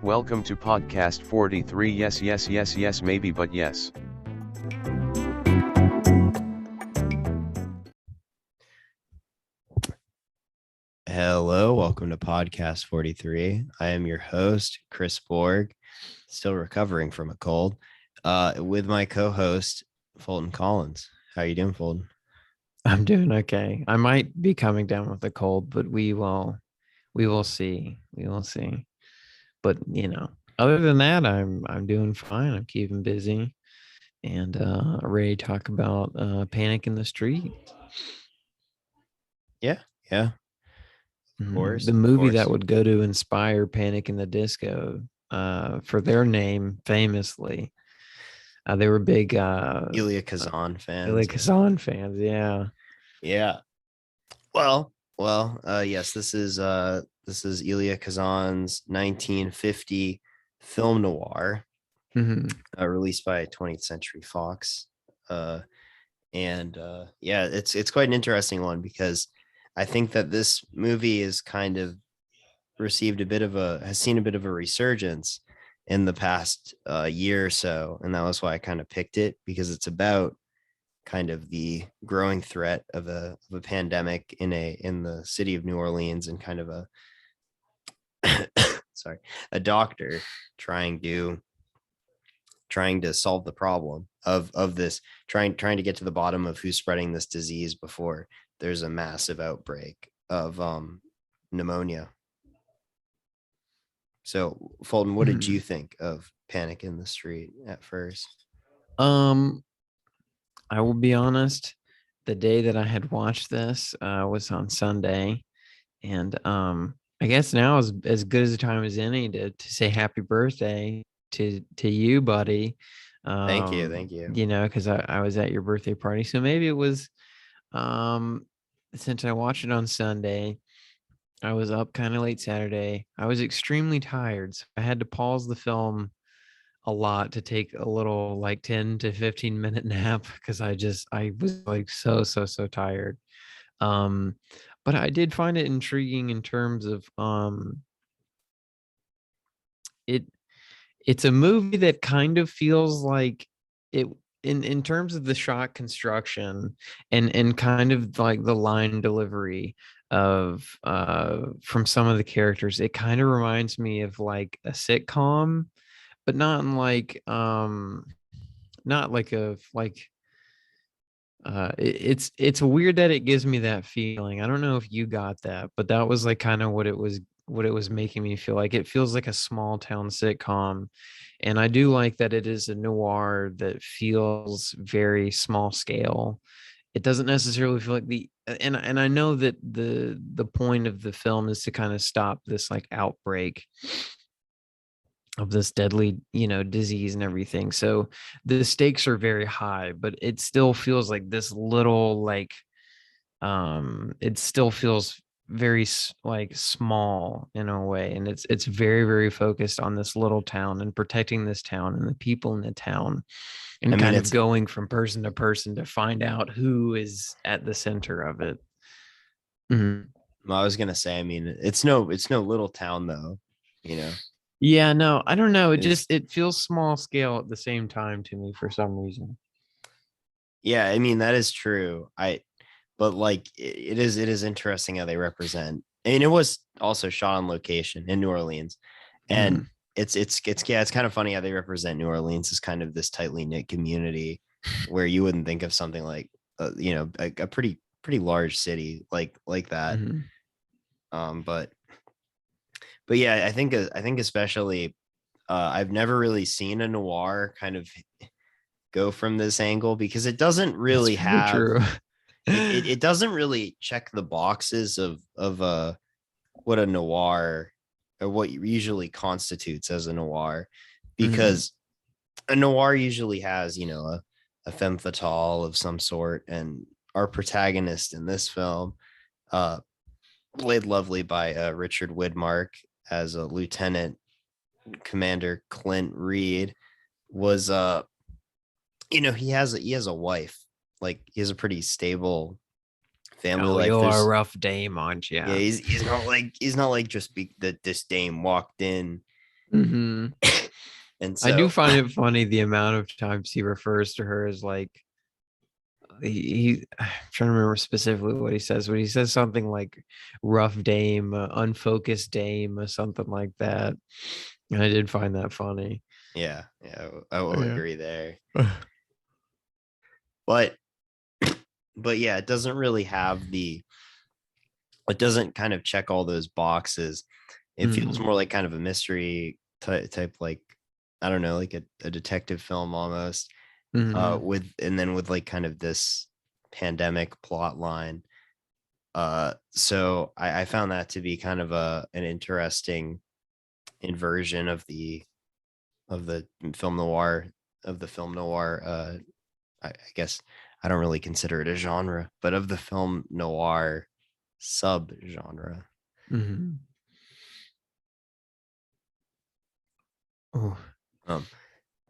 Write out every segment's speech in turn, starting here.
Welcome to podcast 43. Yes, yes, yes, yes, maybe, but yes. Hello, welcome to podcast 43. I am your host, Chris Borg, still recovering from a cold, with my co-host, Fulton Collins. How are you doing, Fulton? I'm doing okay. I might be coming down with a cold, but we will see. We will see. But other than that, I'm doing fine. I'm keeping busy and ready to talk about Panic in the Street. Yeah. Of course. The movie that would go to inspire Panic in the Disco for their name famously. They were big Elia Kazan fans. Elia Kazan fans, yeah. Yeah. Well, yes, this is Elia Kazan's 1950 film noir, released by 20th Century Fox. Yeah, it's quite an interesting one because I think that this movie is kind of has seen a bit of a resurgence in the past year or so, and that was why I kind of picked it, because it's about kind of the growing threat of a pandemic in the city of New Orleans, and kind of a doctor trying to solve the problem of this, trying to get to the bottom of who's spreading this disease before there's a massive outbreak of pneumonia. So, Fulton, what did you think of Panic in the Street at first? I will be honest, the day that I had watched this was on Sunday, and I guess now is as good as a time as any to say happy birthday to you, buddy. Thank you. Because I was at your birthday party, so maybe it was since I watched it on Sunday. I was up kind of late Saturday. I was extremely tired, so I had to pause the film a lot to take a little like 10 to 15 minute nap because I was like so tired. But I did find it intriguing in terms of it's a movie that kind of feels like it in terms of the shot construction and kind of like the line delivery of from some of the characters. It kind of reminds me of like a sitcom, but not in like not like a like it's weird that it gives me that feeling. I don't know if you got that, but that was like kind of what it was making me feel like. It feels like a small town sitcom, and I do like that it is a noir that feels very small scale. It doesn't necessarily feel like and I know that the point of the film is to kind of stop this like outbreak of this deadly disease and everything, so the stakes are very high, but it still feels like this little like it still feels very like small in a way, and it's very, very focused on this little town and protecting this town and the people in the town, and kind of going from person to person to find out who is at the center of it. Well, I was gonna say, I mean, it's no little town though, Yeah, no, I don't know. It feels small scale at the same time to me for some reason. Yeah, I mean, that is true. But like it is interesting how they represent. I mean, it was also shot on location in New Orleans, and it's kind of funny how they represent New Orleans as kind of this tightly knit community where you wouldn't think of something like a pretty large city like that. But yeah, I think especially I've never really seen a noir kind of go from this angle, because it doesn't really have it doesn't really check the boxes of what a noir, or what usually constitutes as a noir, because a noir usually has a femme fatale of some sort, and our protagonist in this film, played lovely by Richard Widmark as a Lieutenant Commander Clint Reed, was he has a wife. Like, he has a pretty stable family life. You're a rough dame, aren't you? Yeah, he's not like just that this dame walked in Mm-hmm. And I do so find it funny the amount of times he refers to her as like I'm trying to remember specifically what he says, but he says something like rough dame, unfocused dame, or something like that. And I did find that funny. yeah, I will Yeah. agree there. But yeah, it doesn't really have it doesn't kind of check all those boxes. It feels more like kind of a mystery type, like, I don't know, like a detective film almost, with like kind of this pandemic plot line. So I found that to be kind of an interesting inversion of the film noir I guess I don't really consider it a genre, but of the film noir sub genre. Mm-hmm. Oh.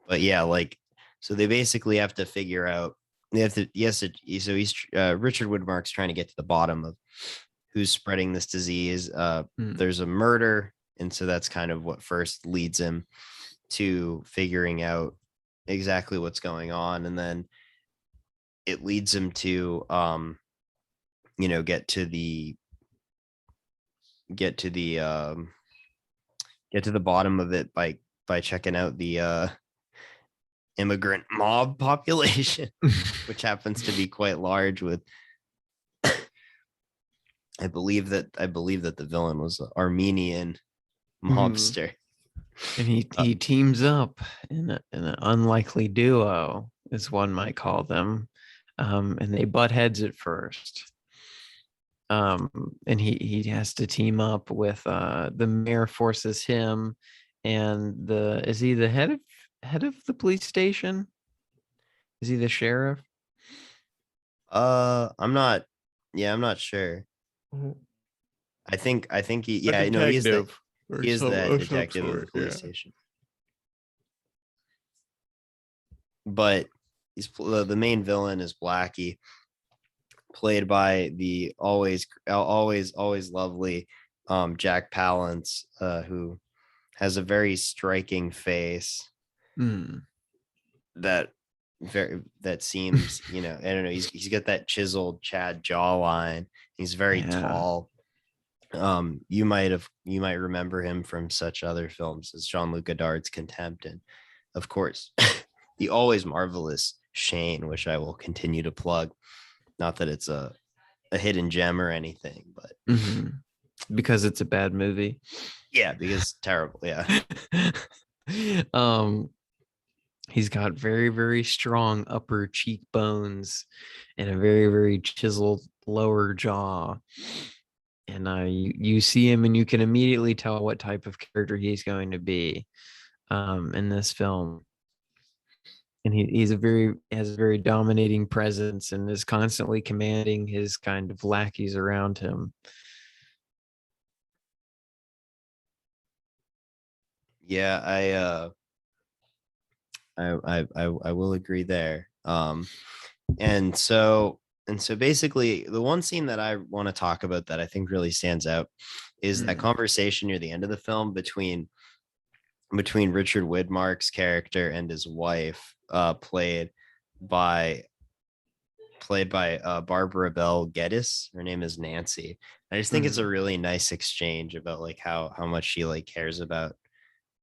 But yeah, like, so they basically have to figure out, so he's Richard Widmark's trying to get to the bottom of who's spreading this disease. There's a murder, and so that's kind of what first leads him to figuring out exactly what's going on, and then it leads him to get to the bottom of it by checking out the immigrant mob population, which happens to be quite large. With I believe that the villain was an Armenian mobster, and he teams up in an unlikely duo, as one might call them, and they butt heads at first. And he has to team up with the mayor forces him, and is he the head of the police station? Is he the sheriff? I'm not sure. I think he, yeah, no, he is the head detective of the police station. But the main villain is Blackie, played by the always lovely Jack Palance, who has a very striking face that seems, I don't know, he's got that chiseled Chad jawline. He's very tall. You might remember him from such other films as Jean-Luc Godard's Contempt, and of course the always marvelous Shane, which I will continue to plug. Not that it's a hidden gem or anything, but because it's a bad movie. Yeah, because it's terrible. Yeah. He's got very, very strong upper cheekbones and a very, very chiseled lower jaw. And you see him and you can immediately tell what type of character he's going to be in this film. And he has a very dominating presence and is constantly commanding his kind of lackeys around him. Yeah, I will agree there. And so basically the one scene that I want to talk about that I think really stands out is that conversation near the end of the film between Richard Widmark's character and his wife, played by Barbara Bell Geddes. Her name is Nancy. I just think it's a really nice exchange about like how much she like cares about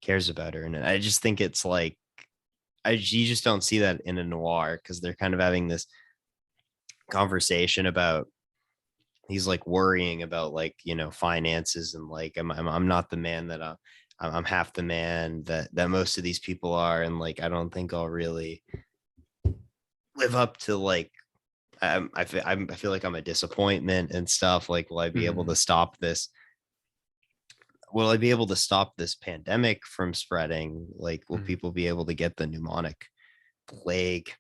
her, and I just think it's like you just don't see that in a noir, because they're kind of having this conversation about, he's like worrying about like, finances, and like I'm not the man that I'm half the man that most of these people are, and like I don't think I'll really live up to like, I feel like I'm a disappointment and stuff. Like, will I be able to stop this? Will I be able to stop this pandemic from spreading? Like, will people be able to get the pneumonic plague?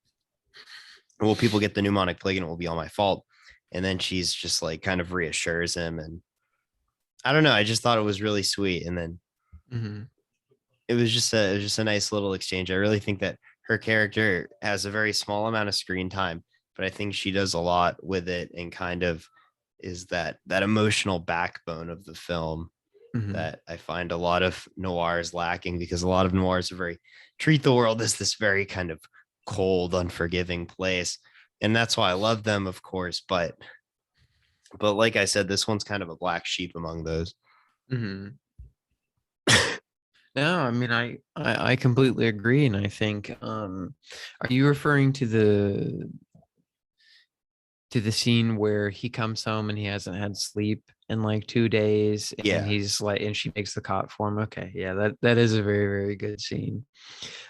Will people get the pneumonic plague and it will be all my fault? And then she's just like kind of reassures him. And I don't know. I just thought it was really sweet. And then it was just a nice little exchange. I really think that her character has a very small amount of screen time, but I think she does a lot with it and kind of is that emotional backbone of the film. that I find a lot of noirs lacking, because a lot of noirs are treat the world as this very kind of cold, unforgiving place. And that's why I love them, of course. But like I said, this one's kind of a black sheep among those. Mm-hmm. No, I mean, I completely agree. And I think, are you referring to the scene where he comes home and he hasn't had sleep in like 2 days, and he's like, and she makes the cot for him? Okay, yeah, that is a very, very good scene.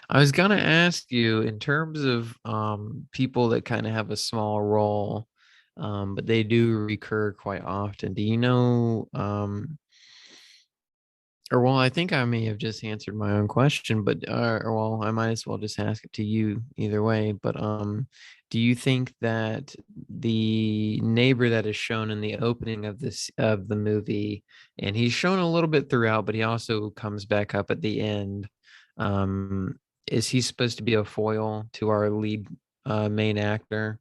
I was gonna ask you, in terms of people that kind of have a small role, but they do recur quite often. Do you know, or well, I think I may have just answered my own question, but or well, I might as well just ask it to you either way. But do you think that the neighbor that is shown in the opening of the movie, and he's shown a little bit throughout, but he also comes back up at the end, is he supposed to be a foil to our lead main actor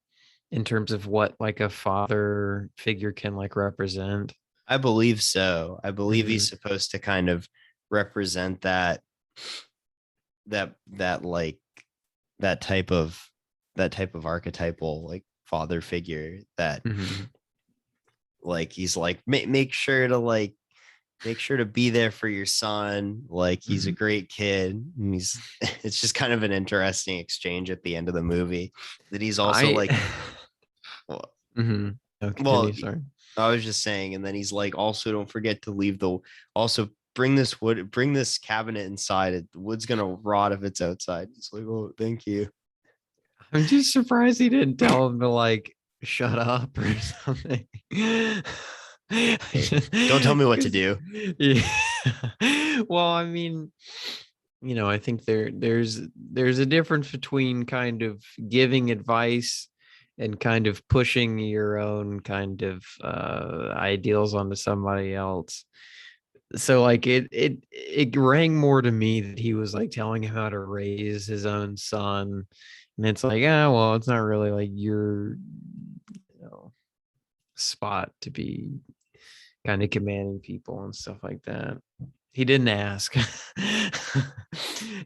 in terms of what like a father figure can like represent? I believe so. I believe he's supposed to kind of represent that like that type of archetypal like father figure that like he's like make sure to be there for your son, like he's a great kid. And it's just kind of an interesting exchange at the end of the movie that he's also like well, well, sorry. I was just saying, and then he's like, also don't forget to also bring this cabinet inside. The wood's gonna rot if it's outside. He's like, oh, thank you. I'm just surprised he didn't tell him to like shut up or something. Don't tell me what to do. Yeah. Well, I mean, I think there's a difference between kind of giving advice and kind of pushing your own kind of ideals onto somebody else. So like it rang more to me that he was like telling him how to raise his own son. And it's like, well, it's not really like your spot to be kind of commanding people and stuff like that. He didn't ask.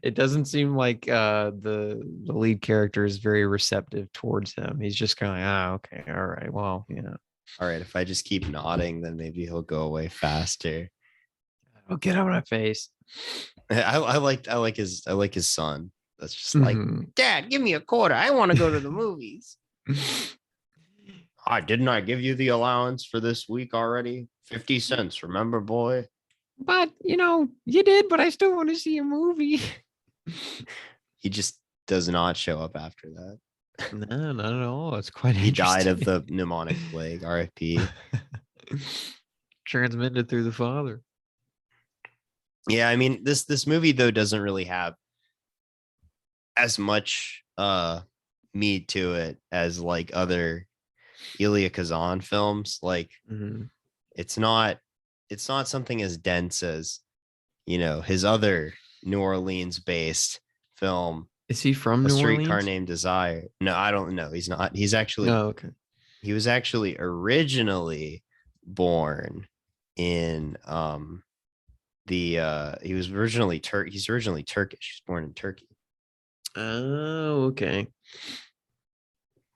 It doesn't seem like the lead character is very receptive towards him. He's just kind of like, okay, all right, well, all right, if I just keep nodding, then maybe he'll go away faster. Oh, get out of my face. I like his son. That's just like, Dad, give me a quarter. I want to go to the movies. Didn't I give you the allowance for this week already? 50 cents, remember, boy? But, you did, but I still want to see a movie. He just does not show up after that. No, not at all. It's quite He died of the pneumonic plague, RFP. Transmitted through the father. Yeah, I mean, this movie, though, doesn't really have as much meat to it as like other Elia Kazan films. Like it's not something as dense as his other New Orleans based film. Is he from New Orleans? A Streetcar Named Desire. No, I don't know. He's not. He's actually okay. He was actually originally born in he was originally he's originally Turkish. He's born in Turkey. Oh, okay.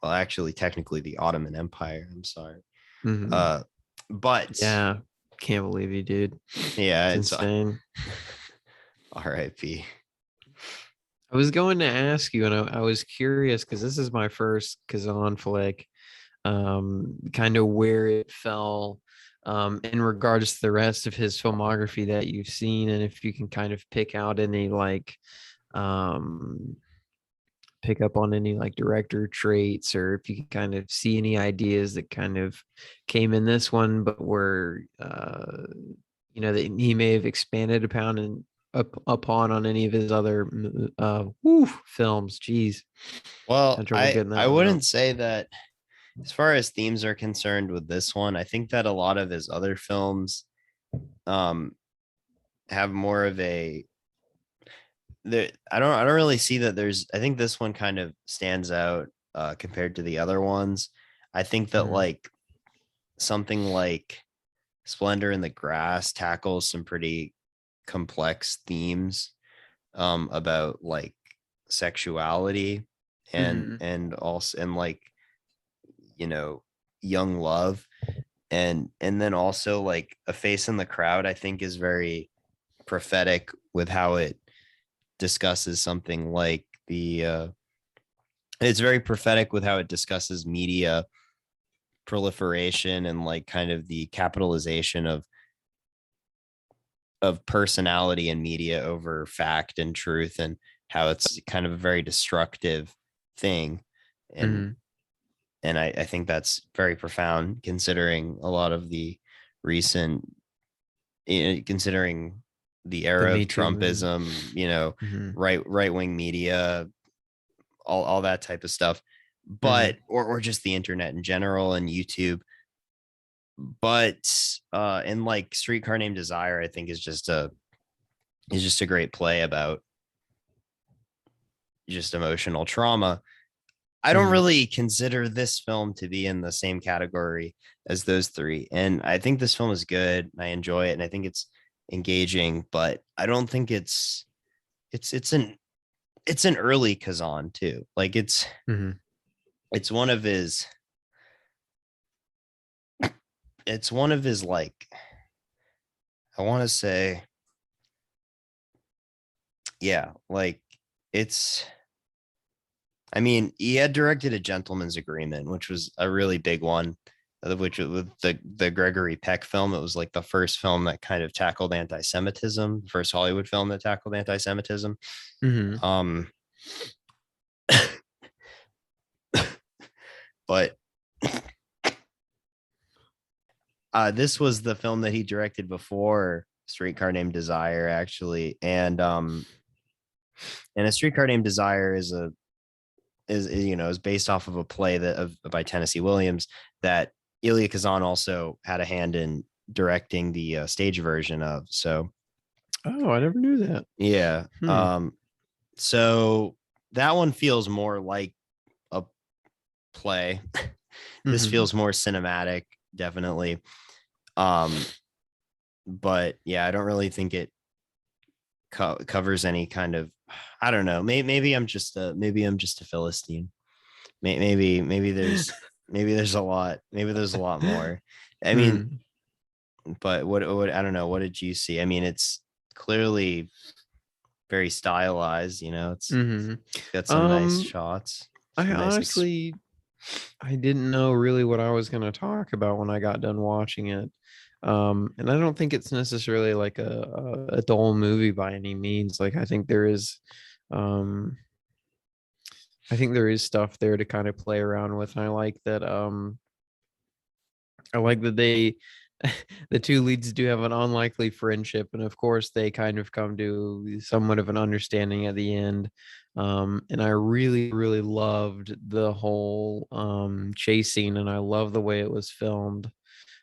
Well, actually, technically the Ottoman Empire. I'm sorry. But yeah, can't believe you, dude. Yeah, it's insane. R.I.P. I was going to ask you, and I was curious because this is my first Kazan flick, kind of where it fell in regards to the rest of his filmography that you've seen, and if you can kind of pick out any like pick up on any like director traits, or if you can kind of see any ideas that kind of came in this one but were that he may have expanded upon and upon on any of his other films. Geez. Well, I wouldn't say that as far as themes are concerned with this one. I think that a lot of his other films have more of a I don't really see that I think this one kind of stands out compared to the other ones. I think that like something like Splendor in the Grass tackles some pretty complex themes about like sexuality and also and like, you know, young love, and then also like A Face in the Crowd, I think, is very prophetic with how it discusses something like the it's very prophetic with how it discusses media proliferation and like kind of the capitalization of personality in media over fact and truth, and how it's kind of a very destructive thing. And I think that's very profound considering a lot of the recent, considering the era of Trumpism, you know, right wing media, all that type of stuff, but or just the internet in general and YouTube. But in like Streetcar Named Desire, I think is just a great play about just emotional trauma. I don't really consider this film to be in the same category as those three. And I think this film is good. I enjoy it. And I think it's engaging, but I don't think it's an early Kazan too. Like it's one of his, like, I want to say, yeah, like I mean, he had directed A Gentleman's Agreement, which was a really big one, which with the Gregory Peck film. It was like the first film that kind of tackled anti-Semitism, the first Hollywood film that tackled anti-Semitism. But this was the film that he directed before Streetcar Named Desire, actually. And A Streetcar Named Desire is based off of a play by Tennessee Williams that Elia Kazan also had a hand in directing the stage version of. So, oh, I never knew that. Yeah. So that one feels more like a play. This feels more cinematic, definitely. But yeah, I don't really think it covers any kind of, I don't know. Maybe I'm just a Philistine. Maybe there's a lot. Maybe there's a lot more. I mean, but what I don't know. What did you see? I mean, it's clearly very stylized. You know, it's got some nice shots. I honestly, I didn't know really what I was going to talk about when I got done watching it. And I don't think it's necessarily like a dull movie by any means. Like I think there is stuff there to kind of play around with. And I like that they the two leads do have an unlikely friendship, and of course they kind of come to somewhat of an understanding at the end. And I really, really loved the whole chase scene, and I love the way it was filmed.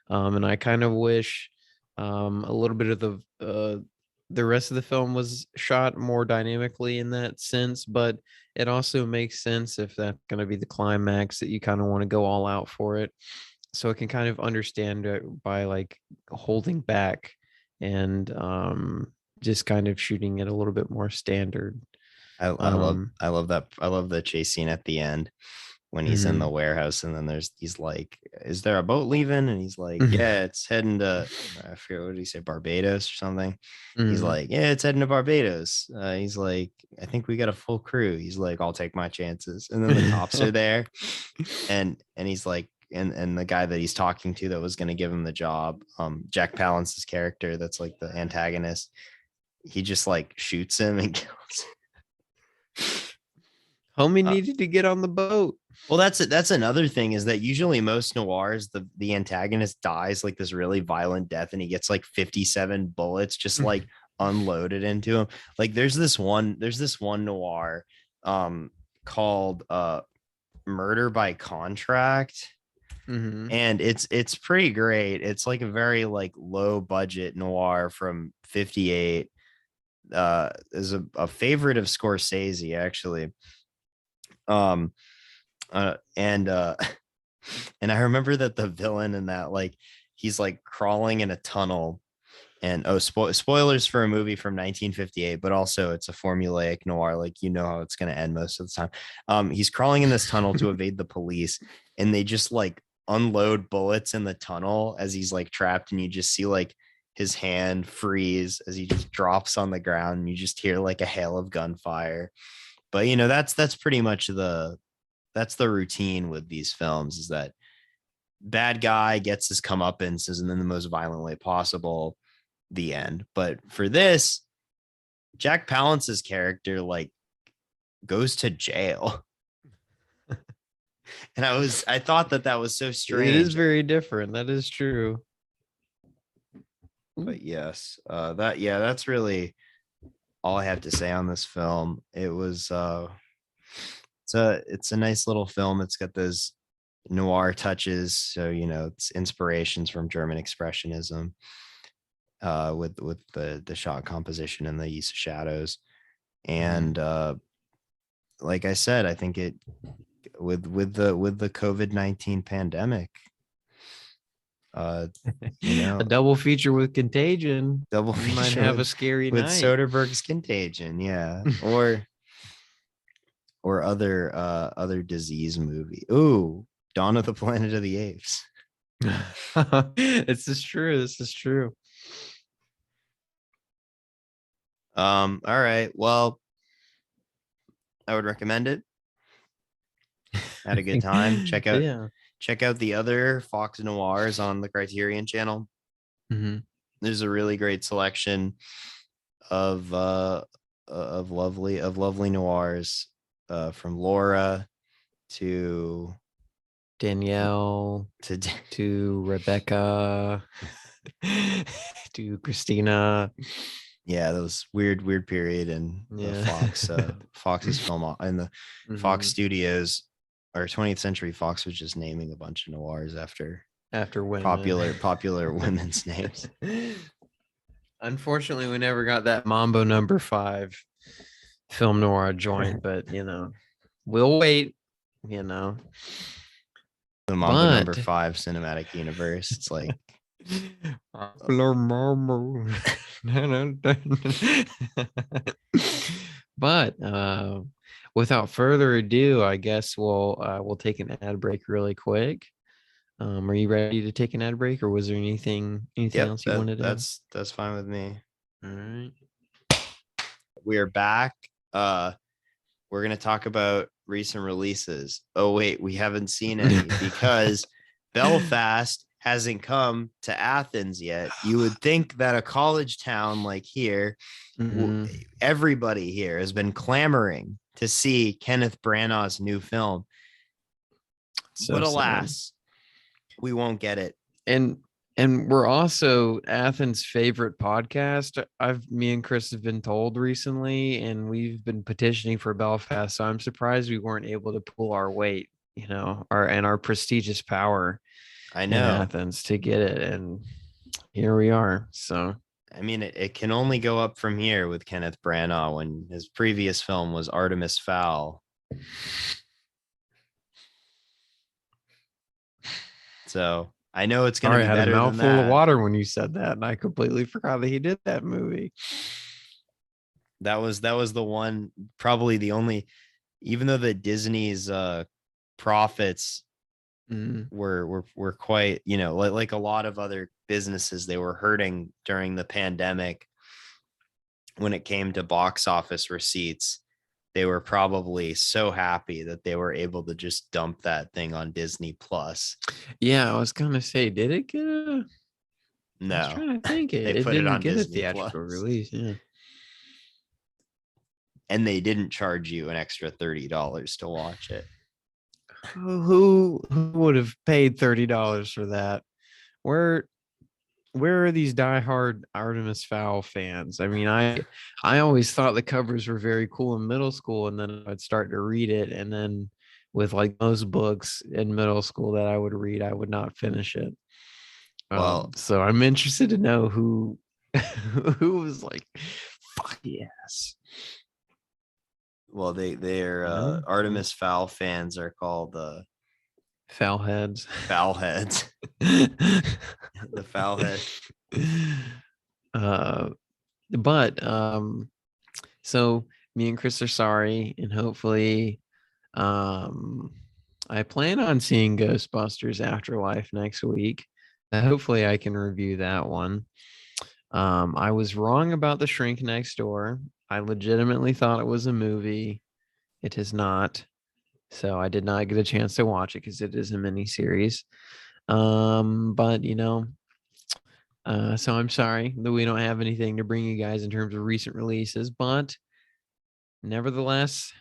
And I kind of wish a little bit of the rest of the film was shot more dynamically in that sense, but it also makes sense if that's going to be the climax that you kind of want to go all out for it. So I can kind of understand it by like holding back and just kind of shooting it a little bit more standard. I love that. I love the chase scene at the end when he's in the warehouse, and then he's like, is there a boat leaving? And he's like, yeah, it's heading to, I forget, what did he say, Barbados or something? He's like, yeah, it's heading to Barbados. He's like, I think we got a full crew. He's like, I'll take my chances. And then the cops are there, and he's like, and the guy that he's talking to that was going to give him the job, Jack Palance's character, that's like the antagonist, he just like shoots him and kills him. Homie needed to get on the boat. Well, that's another thing, is that usually most noirs, the antagonist dies like this really violent death, and he gets like 57 bullets just like unloaded into him. Like there's this one noir called Murder by Contract. And it's pretty great. It's like a very like low budget noir from 58. Is a favorite of Scorsese, actually. And I remember that the villain in that, like, he's like crawling in a tunnel. And spoilers for a movie from 1958, but also it's a formulaic noir. Like, you know how it's going to end most of the time. He's crawling in this tunnel to evade the police, and they just like unload bullets in the tunnel as he's like trapped, and you just see like his hand freeze as he just drops on the ground, and you just hear like a hail of gunfire. But you know, that's pretty much the routine with these films, is that bad guy gets his comeuppance and in the most violent way possible, the end. But for this, Jack Palance's character like goes to jail. And I thought that was so strange. It is very different. That is true. But yes, that's really all I have to say on this film. It was it's a nice little film. It's got those noir touches, so you know, it's inspirations from German expressionism, with the shot composition and the use of shadows. And like I said, I think it with the COVID-19 pandemic, you know, a double feature with Contagion. Double You feature might have a scary with night. Soderbergh's Contagion, yeah, or other disease movie. Ooh, Dawn of the Planet of the Apes. This is true. This is true. All right. Well, I would recommend it. Had a good time. Check out the other Fox Noirs on the Criterion channel. Mm-hmm. There's a really great selection of lovely noirs, from Laura to Danielle to Rebecca to Christina. Yeah, those weird period and Fox's film and the Fox Studios, or 20th Century Fox was just naming a bunch of noirs after women. popular women's names. Unfortunately, we never got that Mambo number 5 film noir joint, but you know, we'll wait, you know. The Mambo number 5 cinematic universe. It's like but without further ado, I guess we'll take an ad break really quick. Are you ready to take an ad break, or was there anything else you wanted to that's fine with me. All right, we are back. We're going to talk about recent releases. Oh wait, we haven't seen any because Belfast hasn't come to Athens yet. You would think that a college town like here, everybody here has been clamoring to see Kenneth Branagh's new film. But alas, we won't get it. And we're also Athens' favorite podcast. Me and Chris have been told recently, and we've been petitioning for Belfast. So I'm surprised we weren't able to pull our weight, you know, our prestigious power. I know, in Athens to get it, and here we are. So I mean, it can only go up from here with Kenneth Branagh, when his previous film was Artemis Fowl. So I know it's going to be better than that. I had a mouthful of water when you said that, and I completely forgot that he did that movie. That was the one, probably the only, even though the Disney's profits were quite, you know, like a lot of other businesses, they were hurting during the pandemic when it came to box office receipts. They were probably so happy that they were able to just dump that thing on Disney Plus. Yeah, I was gonna say, did it get a? No, I was trying to think it didn't on get Disney a theatrical release. Yeah, and they didn't charge you an extra $30 to watch it. Who would have paid $30 for that? Where are these diehard Artemis Fowl fans? I mean, I always thought the covers were very cool in middle school, and then I'd start to read it, and then with like most books in middle school that I would read, I would not finish it. Well, so I'm interested to know who was like, fuck yes. Well, they're Artemis Fowl fans are called Foul heads. Foul heads. The foul head. But so me and Chris are sorry, and hopefully I plan on seeing Ghostbusters Afterlife next week. Hopefully I can review that one. I was wrong about The Shrink Next Door. I legitimately thought it was a movie. It is not. So I did not get a chance to watch it because it is a mini series. But so I'm sorry that we don't have anything to bring you guys in terms of recent releases, but nevertheless,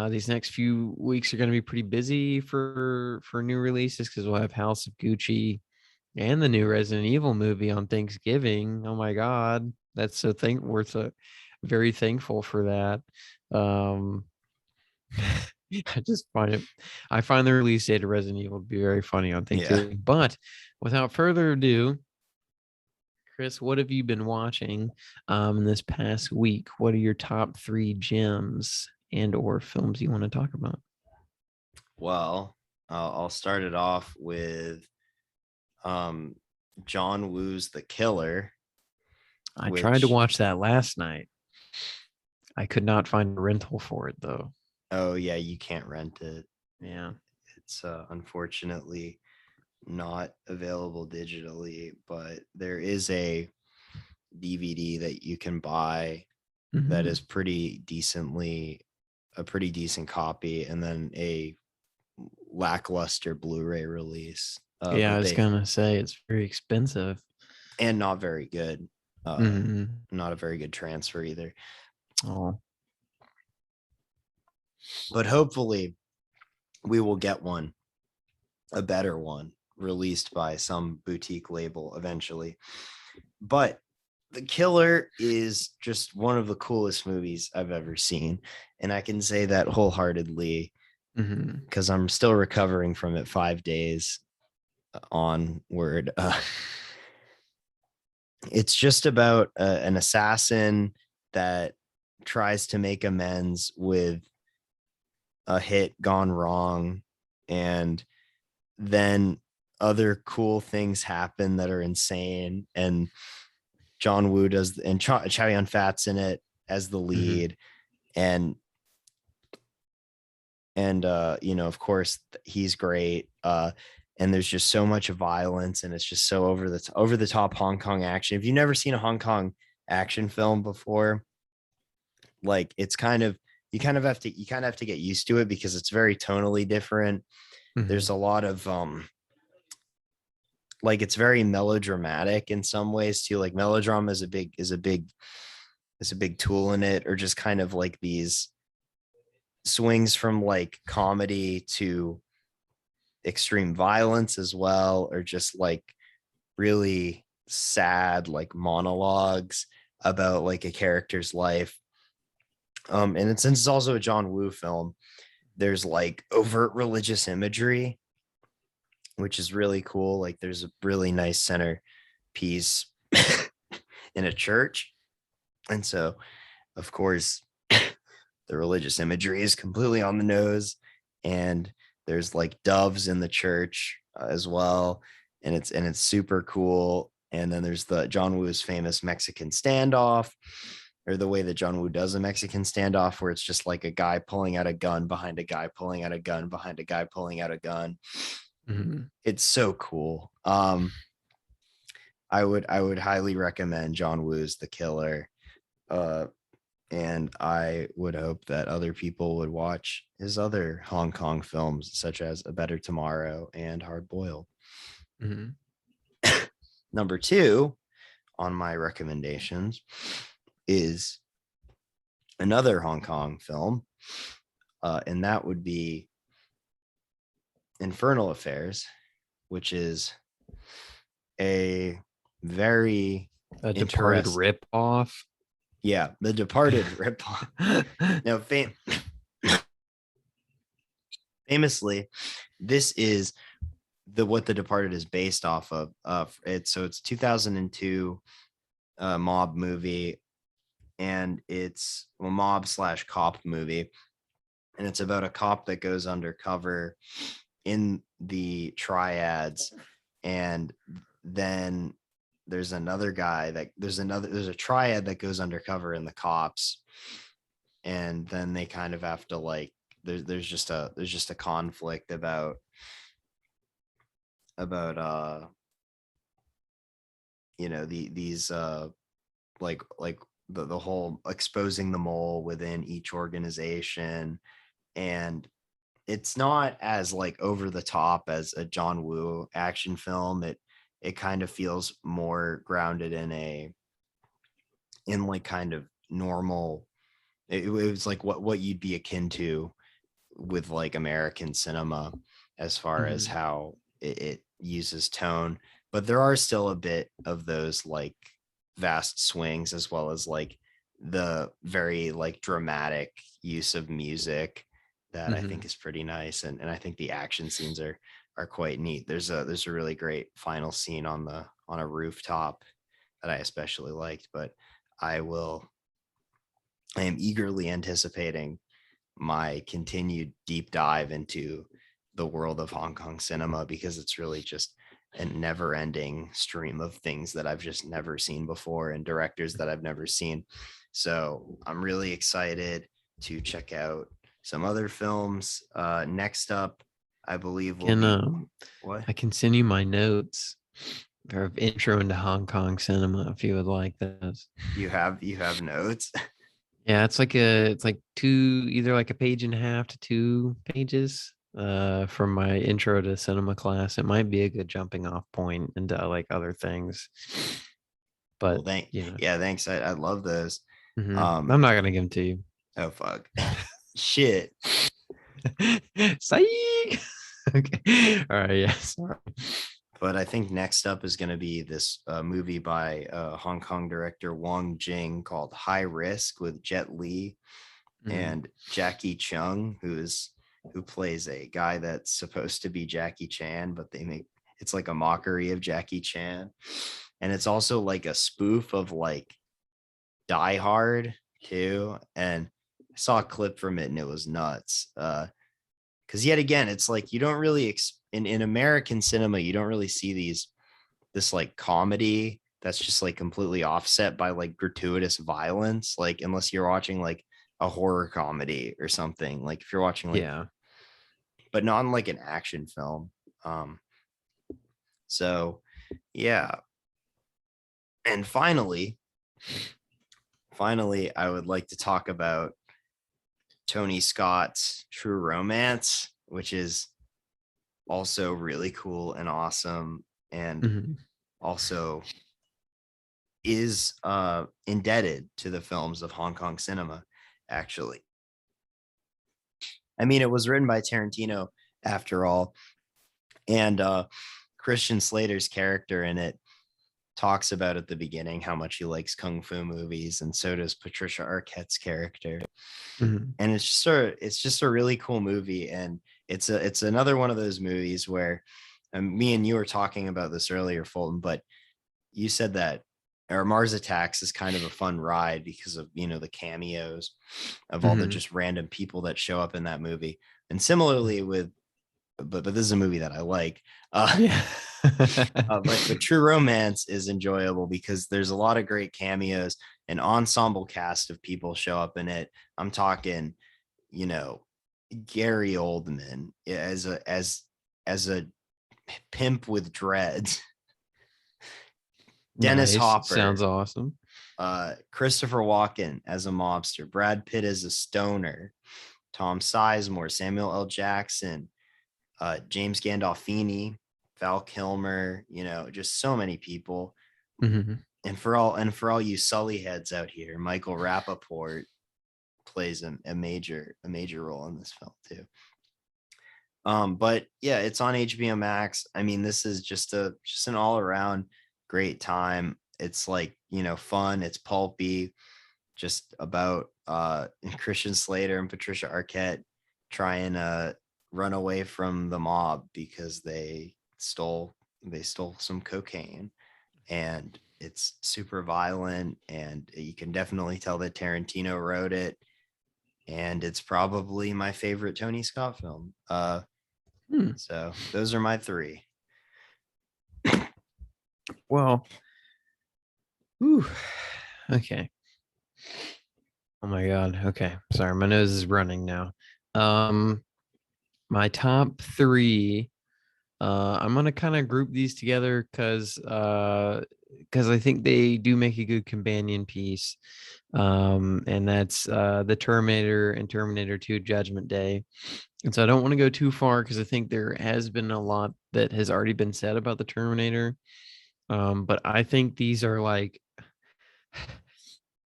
these next few weeks are going to be pretty busy for new releases because we'll have House of Gucci and the new Resident Evil movie on Thanksgiving. Oh my God, that's we're so very thankful for that. I find the release date of Resident Evil to be very funny on Thanksgiving. Yeah. But without further ado, Chris, what have you been watching in this past week? What are your top 3 gems and or films you want to talk about? Well, I'll start it off with John Woo's The Killer. I tried to watch that last night. I could not find a rental for it though. Oh yeah, you can't rent it. Yeah, it's unfortunately not available digitally, but there is a DVD that you can buy that is a pretty decent copy, and then a lackluster Blu-ray release. Yeah, I was gonna say it's very expensive and not very good. Not a very good transfer either. Oh, but hopefully we will get one, a better one, released by some boutique label eventually. But The Killer is just one of the coolest movies I've ever seen, and I can say that wholeheartedly because I'm still recovering from it 5 days onward. It's just about an assassin that tries to make amends with a hit gone wrong, and then other cool things happen that are insane, and John Woo does, and Chow Yun-fat's in it as the lead, and of course he's great, and there's just so much violence, and it's just so over the top Hong Kong action. If you've never seen a Hong Kong action film before, like you kind of have to get used to it because it's very tonally different. There's a lot of like it's very melodramatic in some ways too. Like melodrama is a big tool in it, or just kind of like these swings from like comedy to extreme violence as well, or just like really sad like monologues about like a character's life. And since it's also a John Woo film, there's like overt religious imagery, which is really cool. Like there's a really nice centerpiece in a church, and so of course the religious imagery is completely on the nose, and there's like doves in the church as well, and it's super cool. And then there's the John Woo's famous Mexican standoff, or the way that John Woo does a Mexican standoff, where it's just like a guy pulling out a gun behind a guy pulling out a gun behind a guy pulling out a gun. It's so cool. I would highly recommend John Woo's The Killer, and I would hope that other people would watch his other Hong Kong films, such as A Better Tomorrow and Hard Boiled. Number 2 on my recommendations is another Hong Kong film, and that would be Infernal Affairs, which is a very Departed rip-off. Yeah, the Departed rip-off. Now, famously, this is what the Departed is based off of. It's 2002 mob movie, and it's a mob/cop movie, and it's about a cop that goes undercover in the triads, and then there's another guy that there's a triad that goes undercover in the cops, and then they kind of have to like there's just a conflict about these like the whole exposing the mole within each organization. And it's not as like over the top as a John Woo action film. It kind of feels more grounded in like kind of normal. It was like what you'd be akin to with like American cinema, as far as how it uses tone. But there are still a bit of those like vast swings, as well as like the very like dramatic use of music that I think is pretty nice. And I think the action scenes are quite neat. There's a really great final scene on a rooftop that I especially liked. But I am eagerly anticipating my continued deep dive into the world of Hong Kong cinema, because it's really just a never ending stream of things that I've just never seen before, and directors that I've never seen. So I'm really excited to check out some other films. Next up, I believe what? I can send you my notes for intro into Hong Kong cinema if you would like those. You have notes? Yeah, it's like two, either like a page and a half to 2 pages from my intro to cinema class. It might be a good jumping off point into like other things. But well, thanks. I love those. I'm not gonna give them to you. Oh fuck. Shit. Psych. Okay. All right. Yeah. Sorry. But I think next up is going to be this movie by Hong Kong director Wong Jing called High Risk, with Jet Li and Jackie Chung, who plays a guy that's supposed to be Jackie Chan, but it's like a mockery of Jackie Chan. And it's also like a spoof of like Die Hard too. And I saw a clip from it and it was nuts. Because yet again, it's like you don't really in American cinema, you don't really see this like comedy that's just like completely offset by like gratuitous violence, like unless you're watching like a horror comedy or something. Like if you're watching like, but not in like an action film. So yeah. And finally, I would like to talk about Tony Scott's True Romance, which is also really cool and awesome, and also is indebted to the films of Hong Kong cinema, actually. I mean, it was written by Tarantino after all, and Christian Slater's character in it talks about at the beginning how much he likes kung fu movies, and so does Patricia Arquette's character. And it's just a really cool movie, and it's another one of those movies where me and you were talking about this earlier, Fulton, but you said that Mars Attacks is kind of a fun ride because of the cameos of all the just random people that show up in that movie. And similarly with but this is a movie that I like. But True Romance is enjoyable because there's a lot of great cameos. An ensemble cast of people show up in it. I'm talking, Gary Oldman as a pimp with dreads. Dennis Hopper sounds awesome. Christopher Walken as a mobster. Brad Pitt as a stoner. Tom Sizemore, Samuel L. Jackson, James Gandolfini, Val Kilmer, just so many people. And for all you Sully heads out here, Michael Rappaport plays a major role in this film too. But yeah, it's on HBO Max. I mean, this is just an all around great time. It's like, fun. It's pulpy, just about Christian Slater and Patricia Arquette trying to run away from the mob because they stole some cocaine, and it's super violent, and you can definitely tell that Tarantino wrote it, and it's probably my favorite Tony Scott film. So those are my three. Well, whew, okay. Oh my God. Okay. Sorry, my nose is running now. My top three. I'm gonna kind of group these together because I think they do make a good companion piece. And that's the Terminator and Terminator 2 Judgment Day. And so I don't want to go too far because I think there has been a lot that has already been said about the Terminator. But I think these are like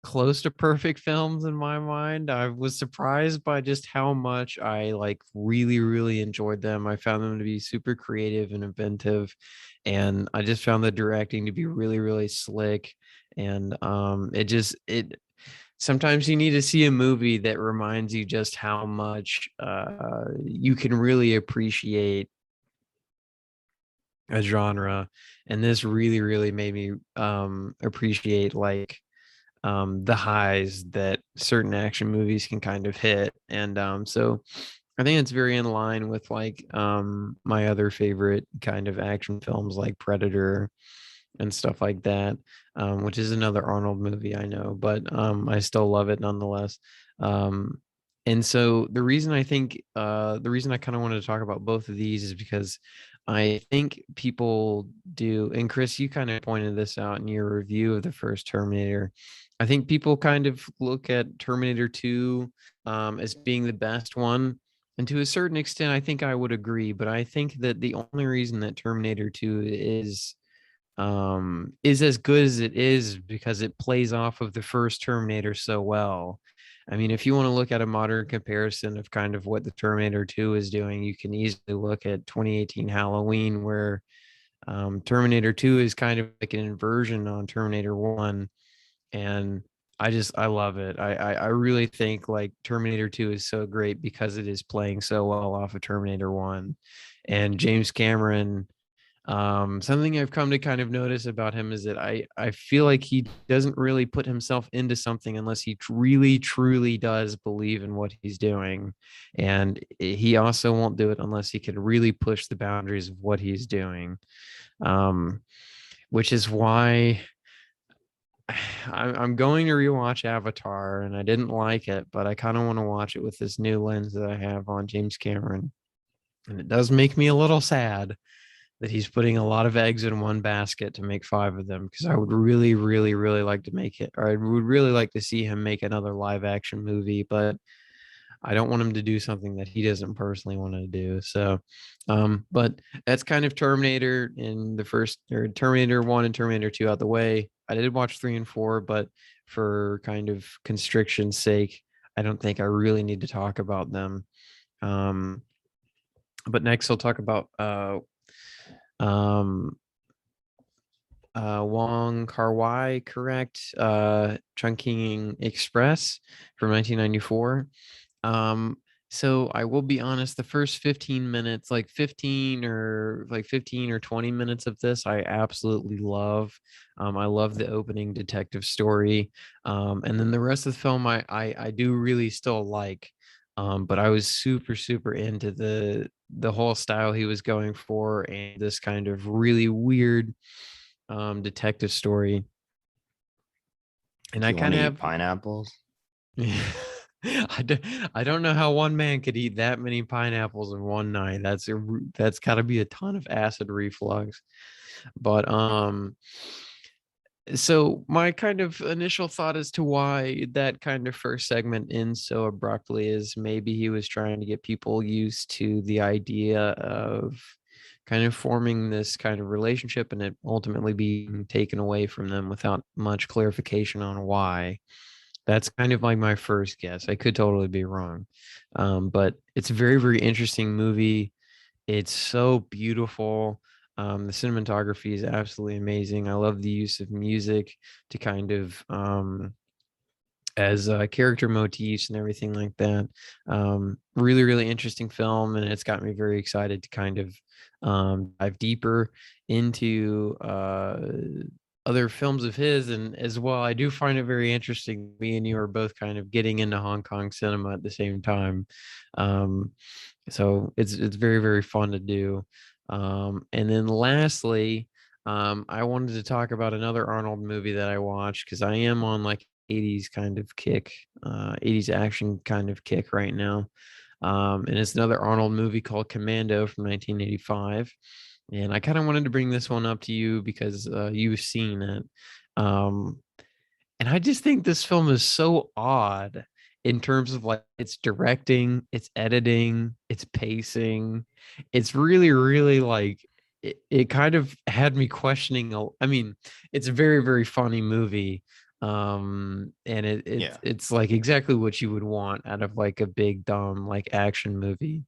close to perfect films in my mind. I was surprised by just how much I like really, really enjoyed them. I found them to be super creative and inventive, and I just found the directing to be really, really slick. And it sometimes you need to see a movie that reminds you just how much you can really appreciate a genre. And this really, really made me appreciate like the highs that certain action movies can kind of hit. And so I think it's very in line with like my other favorite kind of action films like Predator and stuff like that, which is another Arnold movie, I know, but I still love it nonetheless. Um, and so the reason I kind of wanted to talk about both of these is because I think people do, and Chris, you kind of pointed this out in your review of the first Terminator. I think people kind of look at Terminator 2 as being the best one. And to a certain extent, I think I would agree. But I think that the only reason that Terminator 2 is as good as it is because it plays off of the first Terminator so well. I mean, if you want to look at a modern comparison of kind of what the Terminator 2 is doing, you can easily look at 2018 Halloween, where Terminator 2 is kind of like an inversion on Terminator 1. And I love it. I really think like Terminator 2 is so great because it is playing so well off of Terminator 1. And James Cameron, something I've come to kind of notice about him is that I feel like he doesn't really put himself into something unless he really truly does believe in what he's doing. And he also won't do it unless he can really push the boundaries of what he's doing. Which is why I'm going to rewatch Avatar, and I didn't like it, but I kind of want to watch it with this new lens that I have on James Cameron. And it does make me a little sad that he's putting a lot of eggs in one basket to make 5 of them, because I would really, really, really like to make it, or I would really like to see him make another live action movie, but I don't want him to do something that he doesn't personally want to do. So, but that's kind of Terminator in the first, or Terminator 1 and Terminator 2 out the way. I did watch 3 and 4, but for kind of constriction's sake, I don't think I really need to talk about them. But next I'll talk about um Wong Kar-wai, correct? Chungking Express from 1994. So I will be honest, the first 15 minutes, like 15 or 20 minutes of this, I absolutely love. I love the opening detective story. And then the rest of the film I do really still like. But I was super, super into the whole style he was going for and this kind of really weird detective story. And Do I you want kind to of eat have pineapples? I don't know how one man could eat that many pineapples in one night. That's got to be a ton of acid reflux. But so my kind of initial thought as to why that kind of first segment ends so abruptly is maybe he was trying to get people used to the idea of kind of forming this kind of relationship and it ultimately being taken away from them without much clarification on why. That's kind of like my first guess. I could totally be wrong. But it's a very, very interesting movie. It's so beautiful. The cinematography is absolutely amazing. I love the use of music to kind of as character motifs and everything like that. Really, really interesting film, and it's got me very excited to kind of dive deeper into other films of his. And as well, I do find it very interesting. Me and you are both kind of getting into Hong Kong cinema at the same time. Um, So it's very, very fun to do. And then lastly, I wanted to talk about another Arnold movie that I watched because I am on like 80s kind of kick, 80s action kind of kick right now. And it's another Arnold movie called Commando from 1985. And I kind of wanted to bring this one up to you because you've seen it. Um, and I just think this film is so odd in terms of like its directing, its editing, its pacing. It's really, really like it kind of had me questioning. I mean, it's a very, very funny movie. And Yeah. it's like exactly what you would want out of like a big dumb like action movie,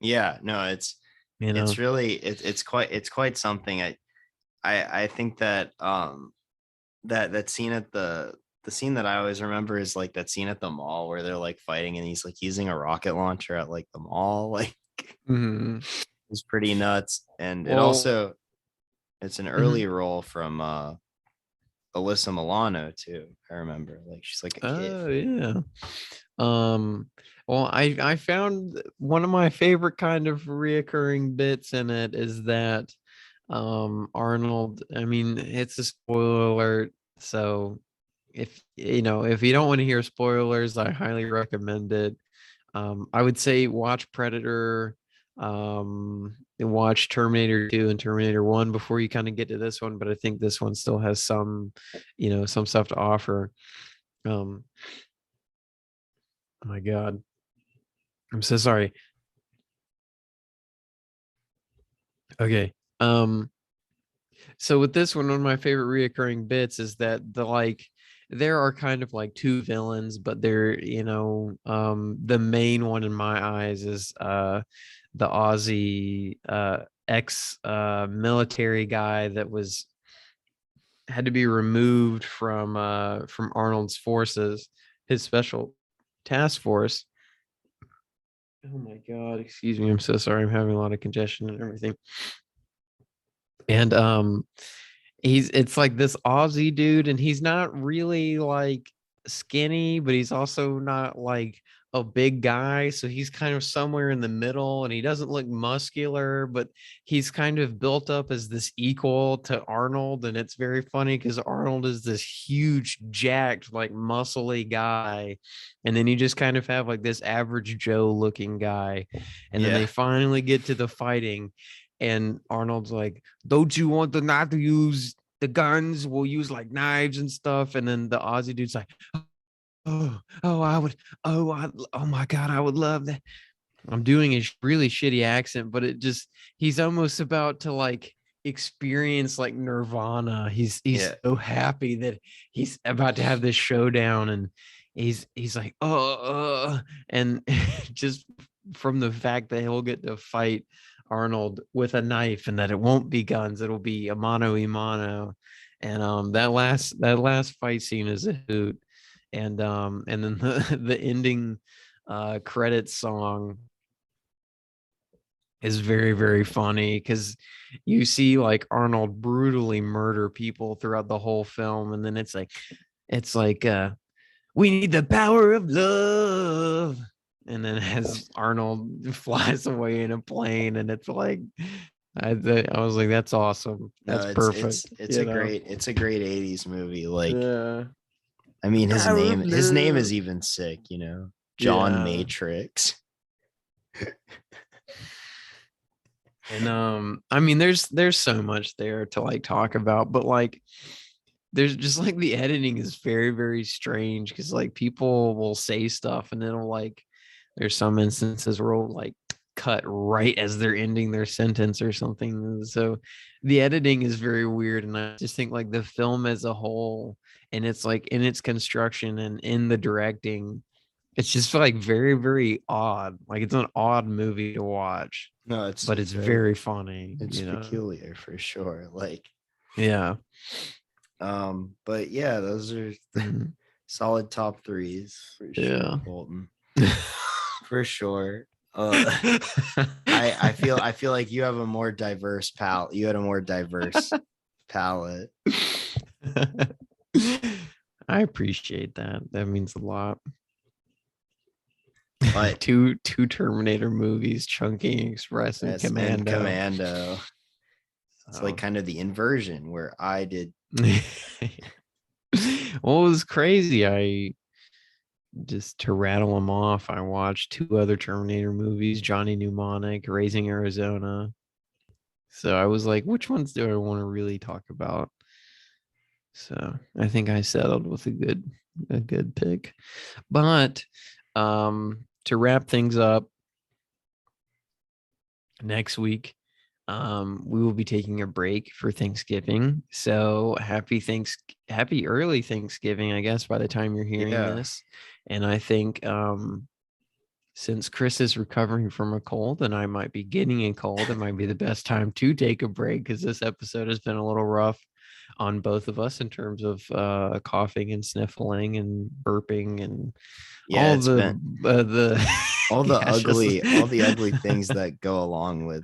Yeah, no, you it's know. really it's quite something. I think that that scene at the scene that I always remember is like that scene at the mall where they're like fighting and he's like using a rocket launcher at like the mall. Like Mhm. it's pretty nuts. And it Well, also it's an mhm. early role from Alyssa Milano too. I remember like she's like a kid. Oh yeah. Um, well, I found one of my favorite kind of reoccurring bits in it is that Arnold, I mean, it's a spoiler alert, so if you know, if you don't want to hear spoilers, I highly recommend it. I would say watch Predator, and watch Terminator 2 and Terminator 1 before you kind of get to this one, but I think this one still has some, you know, some stuff to offer. Um, oh my God. I'm so sorry. Okay. So with this one of my favorite reoccurring bits is that there are kind of like two villains, but they're, you know, the main one in my eyes is the Aussie ex military guy that was had to be removed from Arnold's forces, his special task force. Oh my God, excuse me. I'm so sorry. I'm having a lot of congestion and everything. And it's like this Aussie dude, and he's not really like skinny, but he's also not like a big guy. So he's kind of somewhere in the middle, and he doesn't look muscular, but he's kind of built up as this equal to Arnold. And it's very funny because Arnold is this huge, jacked, like muscly guy. And then you just kind of have like this average Joe looking guy. And then they Yeah. finally get to the fighting. And Arnold's like, don't you want to not to use the guns? We'll use like knives and stuff. And then the Aussie dude's like, I would, oh my God, I would love that. I'm doing a really shitty accent, but he's almost about to like experience like Nirvana. He's Yeah. so happy that he's about to have this showdown, and he's like, and just from the fact that he'll get to fight Arnold with a knife and that it won't be guns, it'll be a mano a mano. And that last fight scene is a hoot. And then the ending credits song is very, very funny because you see like Arnold brutally murder people throughout the whole film, and then it's like we need the power of love. And then as Arnold flies away in a plane, and it's like I was like, that's awesome. That's No, perfect. You know? it's a great 80s movie. Like Yeah. I mean Power of his name is love. even sick, you know. John Yeah. Matrix. And I mean there's so much there to like talk about, but like there's just like the editing is very, very strange because like people will say stuff and it'll like there's some instances where it'll like cut right as they're ending their sentence or something. So the editing is very weird. And I just think like the film as a whole, and it's like in its construction and in the directing, it's just like very, very odd. Like it's an odd movie to watch, No, but it's very funny, it's you know? peculiar for sure. Like Yeah. but yeah, those are Mhm. solid top threes for sure, Yeah. Fulton. For sure. I feel like you have a more diverse palette. You had a more diverse palette. I appreciate that. That means a lot. But two Terminator movies, Chungking Express and Commando. It's like kind of the inversion where I did. Well, it was crazy. Just to rattle them off, I watched 2 other Terminator movies, Johnny Mnemonic, Raising Arizona. So I was like, which ones do I want to really talk about? So I think I settled with a good pick. But to wrap things up, next week, we will be taking a break for Thanksgiving. So happy early Thanksgiving, I guess, by the time you're hearing this. And I think since Chris is recovering from a cold and I might be getting a cold, it might be the best time to take a break, because this episode has been a little rough on both of us in terms of coughing and sniffling and burping and all the ugly things that go along with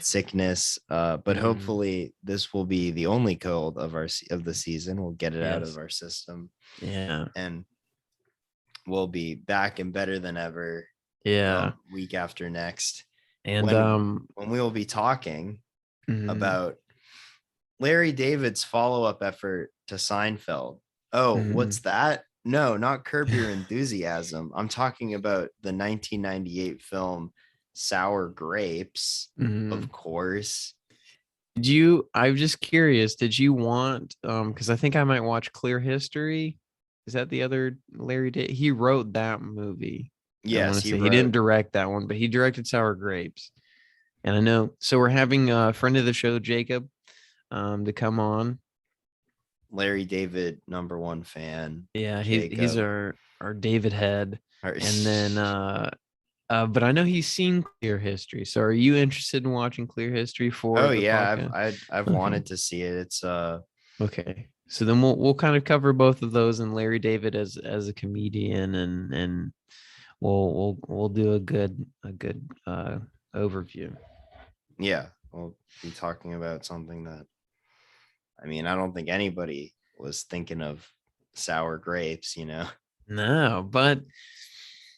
sickness. But hopefully this will be the only cold of the season. We'll get it out of our system. Yeah. And we'll be back and better than ever. Yeah. Week after next. And when we will be talking about Larry David's follow-up effort to Seinfeld. What's that? No, not Curb Your Enthusiasm. I'm talking about the 1998 film Sour Grapes, of course. I'm just curious, did you want because I think I might watch Clear History. Is that the other Larry David? He wrote that movie. Yes, he didn't direct that one, but he directed Sour Grapes. And I know, so we're having a friend of the show, Jacob, to come on. Larry David, #1 fan. Yeah, he's our David head. And then but I know he's seen Clear History. So are you interested in watching Clear History for I've wanted to see it. It's okay. So then we'll kind of cover both of those, and Larry David as a comedian, and we'll do a good overview. Yeah, we'll be talking about something that, I mean, I don't think anybody was thinking of Sour Grapes, No, but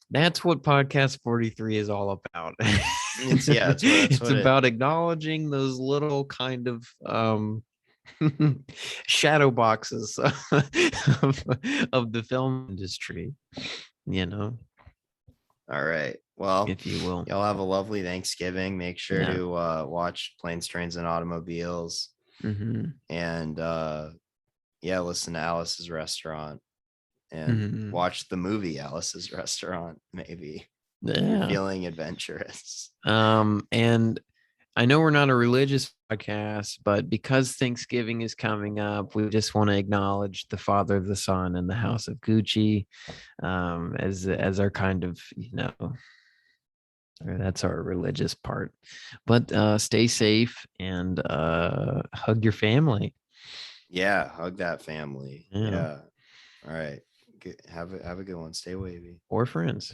that's what podcast 43 is all about. It's about acknowledging those little kind of shadow boxes of the film industry, All right. Well, if you will, y'all have a lovely Thanksgiving. Make sure to watch Planes, Trains, and Automobiles. And listen to Alice's Restaurant and watch the movie Alice's Restaurant, maybe. If you're feeling adventurous. And I know we're not a religious podcast, but because Thanksgiving is coming up, we just want to acknowledge the Father, the Son, and the House of Gucci as our kind of, that's our religious part. But stay safe and hug your family. Yeah, hug that family. Yeah. All right. Have a good one. Stay wavy. Or friends.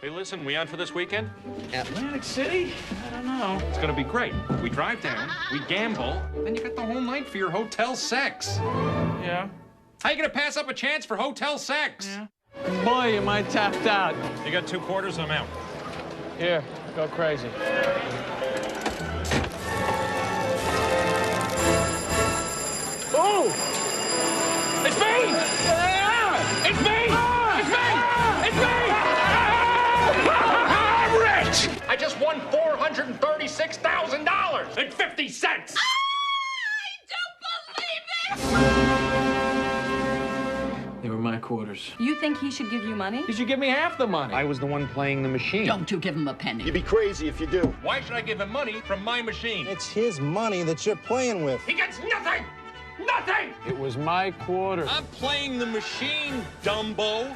Hey, listen, we on for this weekend? Atlantic City? I don't know. It's gonna be great. We drive down, we gamble, then you got the whole night for your hotel sex. Yeah. How you gonna pass up a chance for hotel sex? Yeah. Boy, am I tapped out. You got 2 quarters, I'm out. Here, go crazy. Oh! It's me! It's me! It's me! It's me! I'm rich! I just won $436,000 and 50 cents! I don't believe it! They were my quarters. You think he should give you money? You should give me half the money. I was the one playing the machine. Don't you give him a penny. You'd be crazy if you do. Why should I give him money from my machine? It's his money that you're playing with. He gets nothing! Nothing! It was my quarter. I'm playing the machine, Dumbo.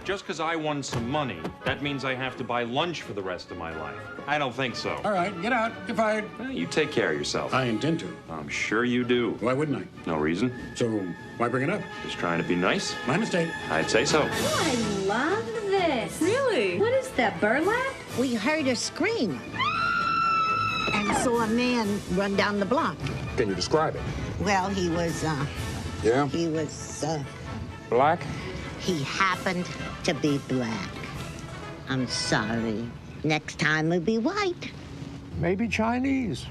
Just because I won some money, that means I have to buy lunch for the rest of my life. I don't think so. All right, get out. You're fired. You take care of yourself. I intend to. I'm sure you do. Why wouldn't I? No reason. So why bring it up? Just trying to be nice. My mistake. I'd say so. Oh, I love this. Really? What is that, burlap? We heard a scream and saw a man run down the block. Can you describe it? Well, he was Yeah? He was, Black? he happened to be black. I'm sorry. Next time he'll be white. Maybe Chinese.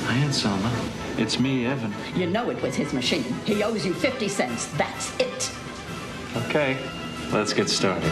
Hi, Aunt Selma. It's me, Evan. You know it was his machine. He owes you 50 cents. That's it. Okay, let's get started.